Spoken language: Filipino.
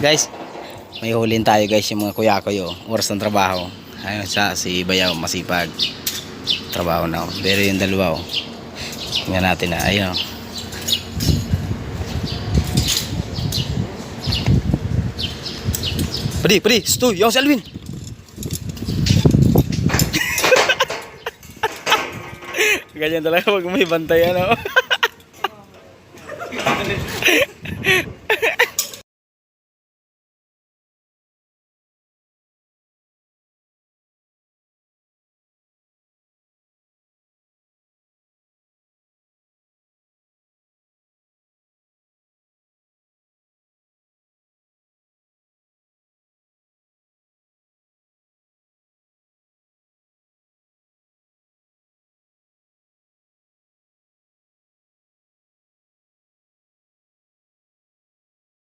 Guys, may hulin tayo guys, yung mga kuya ko yo. Oras ng trabaho. Ayun siya, si Bayaw, masipag. Trabaho na. Pero yung dalawa, oh. Tingnan natin na, ayun. Pwede, stoy, yung si Alvin. Ganyan talaga pag may bantayan, oh.